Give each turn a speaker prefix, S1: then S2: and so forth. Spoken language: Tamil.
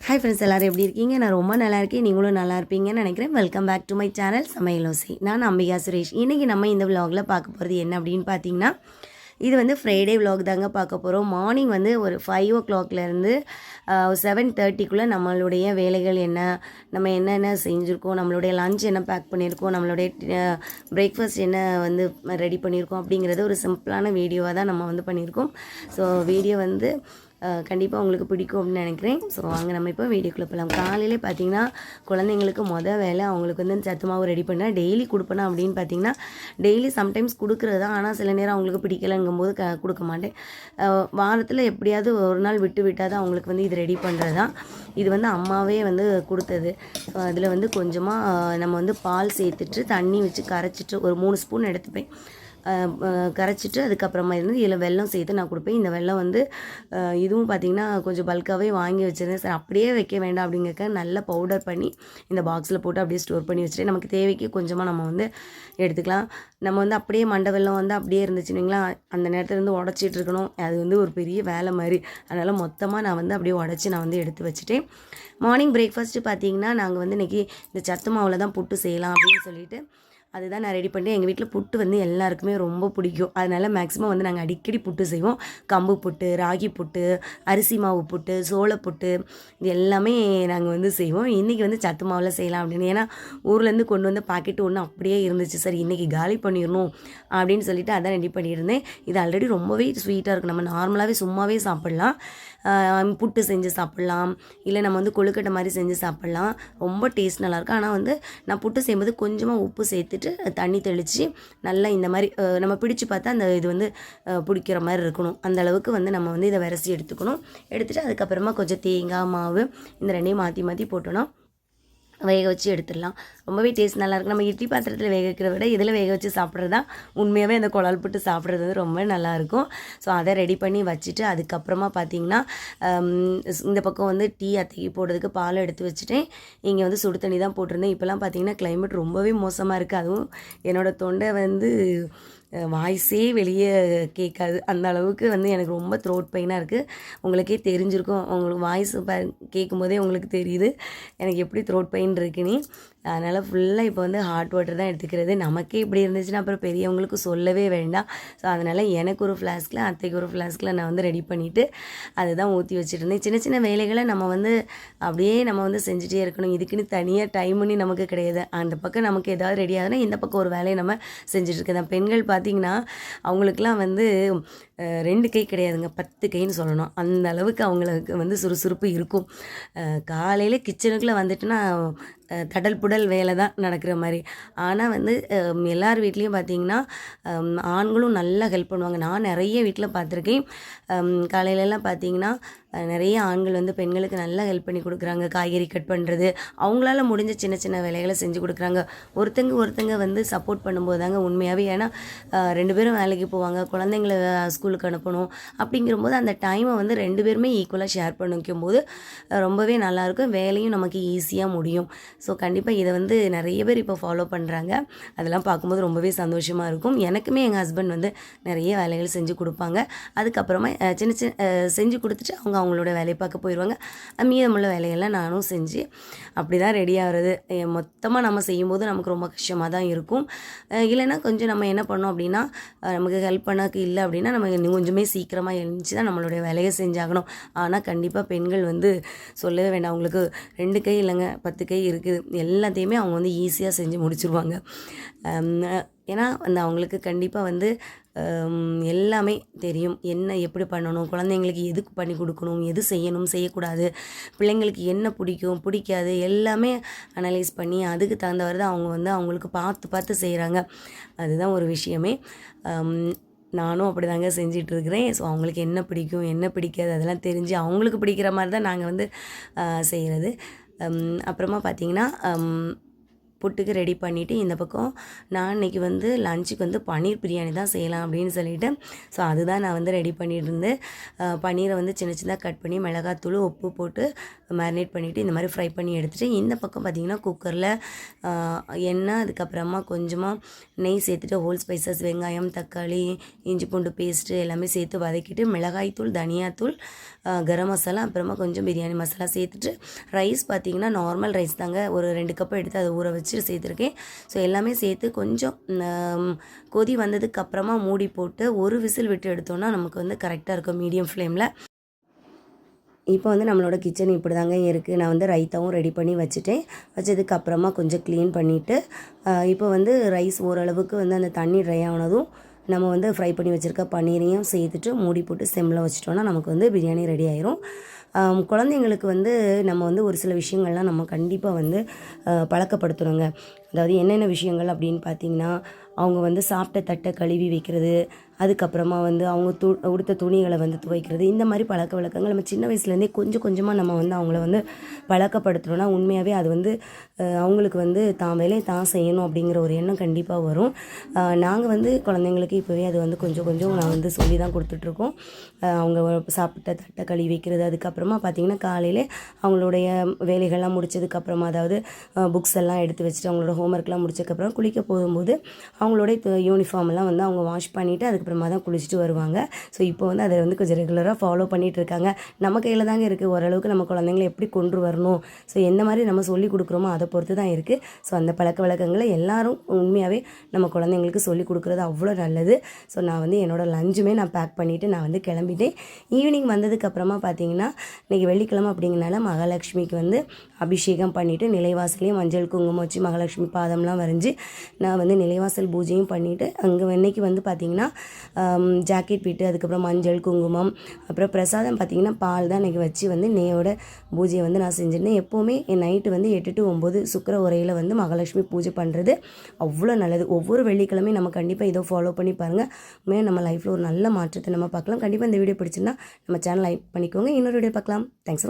S1: ஹாய் ஃப்ரெண்ட்ஸ், எல்லோரும் எப்படி இருக்கீங்க? நான் ரொம்ப நல்லா இருக்கேன். நீங்களும் நல்லா இருப்பீங்கன்னு நினைக்கிறேன். Welcome back to my channel Samayalosi. நான் அம்பிகா சுரேஷ். இன்றைக்கி நம்ம இந்த விலாகில் பார்க்க போகிறது என்ன அப்படின்னு பார்த்தீங்கன்னா, இது வந்து ஃப்ரைடே விலாக் தாங்க பார்க்க போகிறோம். மார்னிங் வந்து ஒரு 5 o'clockலேருந்து 7:30க்குள்ளே நம்மளுடைய வேலைகள் என்ன, நம்ம என்னென்ன செஞ்சுருக்கோம், நம்மளுடைய லஞ்ச் என்ன பேக் பண்ணியிருக்கோம், நம்மளுடைய பிரேக்ஃபாஸ்ட் என்ன வந்து ரெடி பண்ணியிருக்கோம் அப்படிங்கிறது ஒரு சிம்பிளான வீடியோவாக தான் நம்ம வந்து பண்ணியிருக்கோம். ஸோ வீடியோ வந்து கண்டிப்பாக உங்களுக்கு பிடிக்கும் அப்படின்னு நினைக்கிறேன். ஸோ அங்கே நம்ம இப்போ வீடியோக்குள்ளே போகலாம். காலையிலே பார்த்தீங்கன்னா குழந்தைங்களுக்கு வேலை அவங்களுக்கு வந்து சத்து மாவு ரெடி பண்ணால் டெய்லி கொடுப்பேனா அப்படின்னு பார்த்தீங்கன்னா, டெய்லி சம்டைம்ஸ் கொடுக்குறது தான். ஆனால் சில நேரம் அவங்களுக்கு பிடிக்கலைங்கும்போது கொடுக்க மாட்டேன். வாரத்தில் எப்படியாவது ஒரு நாள் விட்டு விட்டால் தான் அவங்களுக்கு வந்து இது ரெடி பண்ணுறது தான். இது வந்து அம்மாவே வந்து கொடுத்தது. அதில் வந்து கொஞ்சமாக நம்ம வந்து பால் சேர்த்துட்டு தண்ணி வச்சு கரைச்சிட்டு ஒரு 3 ஸ்பூன் எடுத்துப்பேன். கரைச்சிட்டு அதுக்கப்புறமா இருந்து இதில் வெல்லம் சேர்த்து நான் கொடுப்பேன். இந்த வெல்லம் வந்து இதுவும் பார்த்திங்கன்னா கொஞ்சம் பல்காகவே வாங்கி வச்சுருந்தேன். சரி அப்படியே வைக்க வேண்டாம் அப்படிங்கிறக்க நல்லா பவுடர் பண்ணி இந்த பாக்ஸில் போட்டு அப்படியே ஸ்டோர் பண்ணி வச்சுட்டு நமக்கு தேவைக்கு கொஞ்சமாக நம்ம வந்து எடுத்துக்கலாம். நம்ம வந்து அப்படியே மண்டை வெல்லம் வந்து அப்படியே இருந்துச்சுங்களா, அந்த நேரத்தில் இருந்து உடச்சிட்டு இருக்கணும். அது வந்து ஒரு பெரிய வேலை மாதிரி. அதனால் மொத்தமாக நான் வந்து அப்படியே உடச்சி நான் வந்து எடுத்து வச்சுட்டேன். மார்னிங் பிரேக்ஃபாஸ்ட்டு பார்த்திங்கன்னா நாங்கள் வந்து இன்றைக்கி இந்த சத்து மாவில் தான் புட்டு செய்யலாம் அப்படின்னு சொல்லிட்டு அதுதான் நான் ரெடி பண்ணிட்டேன். எங்கள் வீட்டில் புட்டு வந்து எல்லாருக்குமே ரொம்ப பிடிக்கும். அதனால் மேக்ஸிமம் வந்து நாங்கள் அடிக்கடி புட்டு செய்வோம். கம்பு புட்டு, ராகி புட்டு, அரிசி மாவு புட்டு, சோள புட்டு, இது எல்லாமே நாங்கள் வந்து செய்வோம். இன்றைக்கி வந்து சத்து மாவில் செய்யலாம் அப்படின்னு, ஏன்னா ஊர்லேருந்து கொண்டு வந்த பாக்கெட்டு ஒன்று அப்படியே இருந்துச்சு. சரி இன்றைக்கி காலி பண்ணிடணும் அப்படின்னு சொல்லிட்டு அதான் ரெடி பண்ணியிருந்தேன். இது ஆல்ரெடி ரொம்பவே ஸ்வீட்டாக இருக்கும். நம்ம நார்மலாகவே சும்மாவே சாப்பிட்லாம். புட்டு செஞ்சு சாப்பிட்லாம், இல்லை நம்ம வந்து கொழுக்கட்டை மாதிரி செஞ்சு சாப்பிட்லாம். ரொம்ப டேஸ்ட் நல்லாயிருக்கும். ஆனால் வந்து நான் புட்டு செய்யும்போது கொஞ்சமாக உப்பு சேர்த்துட்டு தண்ணி தெளித்து நல்லா இந்த மாதிரி நம்ம பிடிச்சு பார்த்தா அந்த இது வந்து பிடிக்கிற மாதிரி இருக்கணும். அந்த அளவுக்கு வந்து நம்ம வந்து இதை விரசி எடுத்துக்கணும். எடுத்துகிட்டு அதுக்கப்புறமா கொஞ்சம் தேங்காய் மாவு இந்த ரெண்டையும் மாற்றி மாற்றி போட்டோன்னா வேக வச்சு எடுத்துடலாம். ரொம்பவே டேஸ்ட் நல்லாயிருக்கும். நம்ம இட்லி பாத்திரத்தில் வேக வைக்கிறத விட இதில் வேக வச்சு சாப்பிட்றது தான் உண்மையாகவே அந்த குழல் புட்டு சாப்பிட்றது வந்து ரொம்ப நல்லாயிருக்கும். ஸோ அதை ரெடி பண்ணி வச்சுட்டு அதுக்கப்புறமா பார்த்திங்கன்னா இந்த பக்கம் வந்து டீ அத்தைக்கு போடுறதுக்கு பால் எடுத்து வச்சுட்டேன். இங்கே வந்து சுடு தண்ணி தான் போட்டிருந்தேன். இப்போலாம் பார்த்திங்கன்னா கிளைமேட் ரொம்பவே மோசமாக இருக்குது. அதுவும் என்னோடய தொண்டை வந்து வாய்ஸே வெளியே கேட்காது. அந்த அளவுக்கு வந்து எனக்கு ரொம்ப த்ரோட் பெயினாக இருக்குது. உங்களுக்கே தெரிஞ்சிருக்கும். உங்களுக்கு வாய்ஸ் கேட்கும்போதே உங்களுக்கு தெரியுது எனக்கு எப்படி த்ரோட் பெயின் இருக்குன்னு. அதனால் ஃபுல்லாக இப்போ வந்து ஹாட் வாட்டர் தான் எடுத்துக்கிறது. நமக்கே இப்படி இருந்துச்சுன்னா அப்புறம் பெரியவங்களுக்கு சொல்லவே வேண்டாம். ஸோ அதனால் எனக்கு ஒரு ஃப்ளாஸ்கில், அத்தைக்கு ஒரு ஃப்ளாஸ்கில் நான் வந்து ரெடி பண்ணிவிட்டு அதை தான் ஊற்றி வச்சுருந்தேன். சின்ன சின்ன வேலைகளை நம்ம வந்து அப்படியே நம்ம வந்து செஞ்சுட்டே இருக்கணும். இதுக்குன்னு தனியாக டைமுன்னு நமக்கு கிடையாது. அந்த பக்கம் நமக்கு ஏதாவது ரெடி ஆகுதுன்னா இந்த பக்கம் ஒரு வேலையை நம்ம செஞ்சுட்ருக்கோம். பெண்கள் பார்த்திங்கன்னா அவங்களுக்குலாம் வந்து 2 கை கிடையாதுங்க, 10 கைன்னு சொல்லணும். அந்த அளவுக்கு அவங்களுக்கு வந்து சுறுசுறுப்பு இருக்கும். காலையில் கிச்சனுக்குள்ளே வந்துட்டுனா தடல் புடல் வேலை தான் நடக்கிற மாதிரி. ஆனால் வந்து எல்லார் வீட்லேயும் பார்த்திங்கன்னா ஆண்களும் நல்லா ஹெல்ப் பண்ணுவாங்க. நான் நிறைய வீட்டில் பார்த்துருக்கேன். காலையிலலாம் பார்த்திங்கன்னா நிறைய ஆண்கள் வந்து பெண்களுக்கு நல்லா ஹெல்ப் பண்ணி கொடுக்குறாங்க. காய்கறி கட் பண்ணுறது, அவங்களால முடிஞ்ச சின்ன சின்ன வேலைகளை செஞ்சு கொடுக்குறாங்க. ஒருத்தங்க வந்து சப்போர்ட் பண்ணும்போது தாங்க உண்மையாகவே. ஏன்னா 2 பேரும் வேலைக்கு போவாங்க, குழந்தைங்கள ஸ்கூலுக்கு அனுப்பணும். அப்படிங்கிறபோது அந்த டைமை வந்து 2 பேருமே ஈக்குவலாக ஷேர் பண்ணிக்கும் போது ரொம்பவே நல்லாயிருக்கும். வேலையும் நமக்கு ஈஸியாக முடியும். ஸோ கண்டிப்பாக இதை வந்து நிறைய பேர் இப்போ ஃபாலோ பண்ணுறாங்க. அதெல்லாம் பார்க்கும்போது ரொம்பவே சந்தோஷமாக இருக்கும். எனக்குமே எங்கள் ஹஸ்பண்ட் வந்து நிறைய வேலைகள் செஞ்சு கொடுப்பாங்க. அதுக்கப்புறமா சின்ன சின்ன செஞ்சு கொடுத்துட்டு அவங்களோட வேலையை பார்க்க போயிடுவாங்க. மீதமுள்ள வேலையெல்லாம் நானும் செஞ்சு அப்படி தான் ரெடி ஆகிறது. மொத்தமாக நம்ம செய்யும்போது நமக்கு ரொம்ப கஷ்டமாக தான் இருக்கும். இல்லைன்னா கொஞ்சம் நம்ம என்ன பண்ணோம் அப்படின்னா, நமக்கு ஹெல்ப் பண்ணக்கு இல்லை அப்படின்னா நம்ம இன்னும் கொஞ்சமே சீக்கிரமாக எழுந்துச்சு தான் நம்மளுடைய வேலையை செஞ்சாகணும். ஆனால் கண்டிப்பாக பெண்கள் வந்து சொல்லவே வேண்டாம். அவங்களுக்கு 2 கை இல்லைங்க, 10 கை இருக்குது. எல்லாத்தையுமே அவங்க வந்து ஈஸியாக செஞ்சு முடிச்சுருவாங்க. ஏன்னா அந்த அவங்களுக்கு கண்டிப்பாக வந்து எல்லாமே தெரியும். என்ன எப்படி பண்ணணும், குழந்தைங்களுக்கு எதுக்கு பண்ணி கொடுக்கணும், எது செய்யணும் செய்யக்கூடாது, பிள்ளைங்களுக்கு என்ன பிடிக்கும் பிடிக்காது, எல்லாமே அனலைஸ் பண்ணி அதுக்கு தகுந்தவரை தான் அவங்க வந்து அவங்களுக்கு பார்த்து பார்த்து செய்கிறாங்க. அதுதான் ஒரு விஷயமே. நானும் அப்படி தாங்க செஞ்சிட்ருக்கிறேன். ஸோ அவங்களுக்கு என்ன பிடிக்கும் என்ன பிடிக்காது அதெல்லாம் தெரிஞ்சு அவங்களுக்கு பிடிக்கிற மாதிரி தான் நாங்கள் வந்து செய்கிறது. அப்புறமா பார்த்திங்கன்னா புட்டுக்கு ரெடி பண்ணிவிட்டு இந்த பக்கம் நான் இன்றைக்கி வந்து லஞ்சுக்கு வந்து பன்னீர் பிரியாணி தான் செய்யலாம் அப்படின்னு சொல்லிவிட்டு ஸோ அதுதான் நான் வந்து ரெடி பண்ணிட்டு இருந்தேன். பன்னீரை வந்து சின்ன சின்னதாக கட் பண்ணி மிளகாத்தூள் உப்பு போட்டு மேரினேட் பண்ணிவிட்டு இந்த மாதிரி ஃப்ரை பண்ணி எடுத்துகிட்டு இந்த பக்கம் பார்த்திங்கன்னா குக்கரில் எண்ணெய் அதுக்கப்புறமா கொஞ்சமாக நெய் சேர்த்துட்டு ஹோல் ஸ்பைசஸ் வெங்காயம் தக்காளி இஞ்சி பூண்டு பேஸ்ட்டு எல்லாமே சேர்த்து வதக்கிட்டு மிளகாய்த்தூள் தனியாத்தூள் கரம் மசாலா அப்புறமா கொஞ்சம் பிரியாணி மசாலா சேர்த்துட்டு ரைஸ் பார்த்திங்கன்னா நார்மல் ரைஸ் தாங்க ஒரு 2 கப் எடுத்து அதை ஊற வச்சு சேர்த்துருக்கேன். ஸோ எல்லாமே சேர்த்து கொஞ்சம் கொதி வந்ததுக்கப்புறமா மூடி போட்டு ஒரு விசில் விட்டு எடுத்தோன்னா நமக்கு வந்து கரெக்டாக இருக்கும் மீடியம் ஃப்ளேமில். இப்போ வந்து நம்மளோட கிச்சன் இப்படி தாங்க இருக்குது. நான் வந்து ரைத்தாவும் ரெடி பண்ணி வச்சுட்டேன். வச்சதுக்கப்புறமா கொஞ்சம் க்ளீன் பண்ணிவிட்டு இப்போ வந்து ரைஸ் ஓரளவுக்கு வந்து அந்த தண்ணி ட்ரை ஆனதும் நம்ம வந்து ஃப்ரை பண்ணி வச்சுருக்க பன்னீரையும் சேர்த்துட்டு மூடி போட்டு சிம்மில் வச்சிட்டோன்னா நமக்கு வந்து பிரியாணி ரெடி ஆயிரும். குழந்தைங்களுக்கு வந்து நம்ம வந்து ஒரு சில விஷயங்கள்லாம் நம்ம கண்டிப்பாக வந்து பழக்கப்படுத்துகிறோங்க. அதாவது என்னென்ன விஷயங்கள் அப்படின்னு பார்த்திங்கன்னா அவங்க வந்து சாப்பிட்ட தட்டை கழுவி வைக்கிறது, அதுக்கப்புறமா வந்து அவங்க உடுத்த துணிகளை வந்து துவைக்கிறது, இந்த மாதிரி பழக்க வழக்கங்கள் நம்ம சின்ன வயசுலேருந்தே கொஞ்சம் கொஞ்சமாக நம்ம வந்து அவங்கள வந்து பழக்கப்படுத்துகிறோன்னா உண்மையாகவே அது வந்து அவங்களுக்கு வந்து தான் வேலையை தான் செய்யணும் அப்படிங்கிற ஒரு எண்ணம் கண்டிப்பாக வரும். நாங்கள் வந்து குழந்தைங்களுக்கு இப்போவே அது வந்து கொஞ்சம் கொஞ்சம் நான் வந்து சொல்லி தான் கொடுத்துட்ருக்கோம். அவங்க சாப்பிட்ட தட்டை கழுவி வைக்கிறது, அதுக்கப்புறமா பார்த்திங்கன்னா காலையில் அவங்களுடைய வேலைகள்லாம் முடிச்சதுக்கப்புறமா அதாவது புக்ஸ் எல்லாம் எடுத்து வச்சுட்டு அவங்களோட ஹோம்ஒர்க்லாம் முடிச்சதுக்கப்புறம் குளிக்க போகும்போது அவங்களுடைய யூனிஃபார்ம்லாம் வந்து அவங்க வாஷ் பண்ணிவிட்டு அதுக்கப்புறமா தான் குளிச்சுட்டு வருவாங்க. ஸோ இப்போ வந்து அதை வந்து கொஞ்சம் ரெகுலராக ஃபாலோ பண்ணிகிட்டு இருக்காங்க. நம்ம கையில் தாங்க இருக்குது ஓரளவுக்கு நம்ம குழந்தைங்களை எப்படி கொண்டு வரணும், ஸோ எந்த மாதிரி நம்ம சொல்லி கொடுக்குறோமோ அதை பொறுத்து தான் இருக்குது. ஸோ அந்த பழக்க வழக்கங்களை எல்லாரும் உண்மையாகவே நம்ம குழந்தைங்களுக்கு சொல்லி கொடுக்குறது அவ்வளோ நல்லது. ஸோ நான் வந்து என்னோடய லஞ்சுமே நான் பேக் பண்ணிவிட்டு நான் வந்து கிளம்பிட்டேன். ஈவினிங் வந்ததுக்கப்புறமா பார்த்திங்கன்னா இன்றைக்கி வெள்ளிக்கிழமை அப்படிங்கிறனால மகாலட்சுமிக்கு வந்து அபிஷேகம் பண்ணிவிட்டு நிலைவாசலையும் மஞ்சள் குங்குமம் வச்சு மகாலட்சுமி பாதம்லாம் வரைஞ்சி நான் வந்து நிலைவாசல் பூஜையும் பண்ணிவிட்டு அங்கே இன்றைக்கி வந்து பார்த்திங்கன்னா ஜாக்கெட் பிட்டு அதுக்கப்புறம் மஞ்சள் குங்குமம் அப்புறம் பிரசாதம் பார்த்திங்கன்னா பால் தான் இன்றைக்கி வச்சு வந்து நெய்யோட பூஜையை வந்து நான் செஞ்சுருந்தேன். எப்போவுமே என் நைட்டு வந்து 8 to 9 சுக்கிர உரையில் வந்து மகாலட்சுமி பூஜை பண்ணுறது அவ்வளோ நல்லது. ஒவ்வொரு வெள்ளிக்கிழமையும் நம்ம கண்டிப்பாக இதை ஃபாலோ பண்ணி பாருங்கள். உண்மையாக நம்ம லைஃப்பில் ஒரு நல்ல மாற்றத்தை நம்ம பார்க்கலாம். கண்டிப்பாக இந்த வீடியோ பிடிச்சிருந்தா நம்ம சேனல் லைக் பண்ணிக்கோங்க. இன்னொரு வீடியோ பார்க்கலாம். தேங்க்ஸ் ஃபார் வாட்சிங்.